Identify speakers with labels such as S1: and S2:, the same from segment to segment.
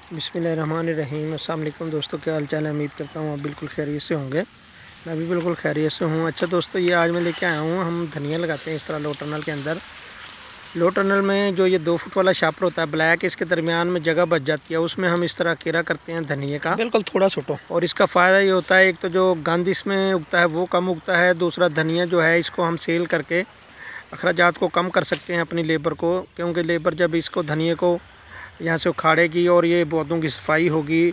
S1: बिस्मिल्लाहिर्रहमानिर्रहीम। अस्सलाम वालेकुम दोस्तों, क्या हाल चाल है। उम्मीद करता हूँ आप बिल्कुल खैरियत से होंगे। मैं भी बिल्कुल खैरियत से हूँ। अच्छा दोस्तों, ये आज मैं लेके आया हूँ, हम धनिया लगाते हैं इस तरह लो टनल के अंदर। लो टनल में जो ये 2 फुट वाला शापर होता है ब्लैक, इसके दरमियान में जगह बच जाती है, उसमें हम इस तरह घेरा करते हैं धनिए का, बिल्कुल थोड़ा छोटा। और इसका फ़ायदा ये होता है, एक तो जो गंद इसमें उगता है वो कम उगता है, दूसरा धनिया जो है इसको हम सेल करके अखराजात को कम कर सकते हैं अपनी लेबर को, क्योंकि लेबर जब इसको धनिए को यहाँ से उखाड़ेगी और ये पौधों की सफाई होगी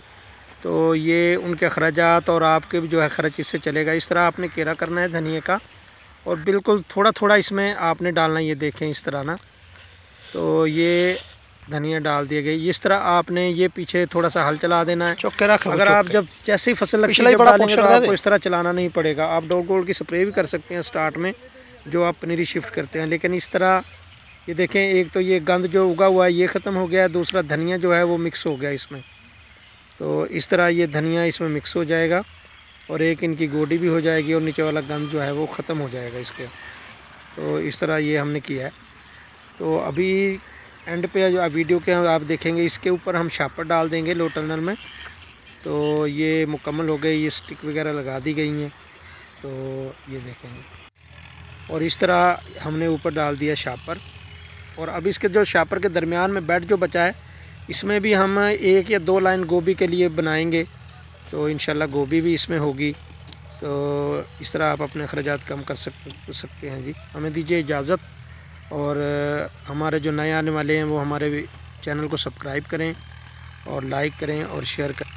S1: तो ये उनके अखराजात और आपके भी जो है खर्च इससे चलेगा। इस तरह आपने घेरा करना है धनिए का, और बिल्कुल थोड़ा थोड़ा इसमें आपने डालना। ये देखें इस तरह ना, तो ये धनिया डाल दिए गई। इस तरह आपने ये पीछे थोड़ा सा हल चला देना है। अगर आप जब जैसे ही फसल लगती है जब डालेंगे तो आपको इस तरह चलाना नहीं पड़ेगा। आप डोल गोल की स्प्रे भी कर सकते हैं स्टार्ट में जो आप पनीरी शिफ्ट करते हैं, लेकिन इस तरह ये देखें, एक तो ये गंद जो उगा हुआ है ये ख़त्म हो गया, दूसरा धनिया जो है वो मिक्स हो गया इसमें। तो इस तरह ये धनिया इसमें मिक्स हो जाएगा और एक इनकी गोडी भी हो जाएगी और नीचे वाला गंद जो है वो ख़त्म हो जाएगा इसके। तो इस तरह ये हमने किया है। तो अभी एंड पे जो वीडियो के आप देखेंगे, इसके ऊपर हम शापर डाल देंगे लो टनल में। तो ये मुकम्मल हो गई, ये स्टिक वगैरह लगा दी गई हैं। तो ये देखेंगे, और इस तरह हमने ऊपर डाल दिया शापर। और अब इसके जो शापर के दरमियान में बेड जो बचा है, इसमें भी हम 1 या 2 लाइन गोभी के लिए बनाएंगे। तो इंशाल्लाह गोभी भी इसमें होगी। तो इस तरह आप अपने अखराजात कम कर सकते हैं जी। हमें दीजिए इजाज़त, और हमारे जो नए आने वाले हैं वो हमारे चैनल को सब्सक्राइब करें और लाइक करें और शेयर करें।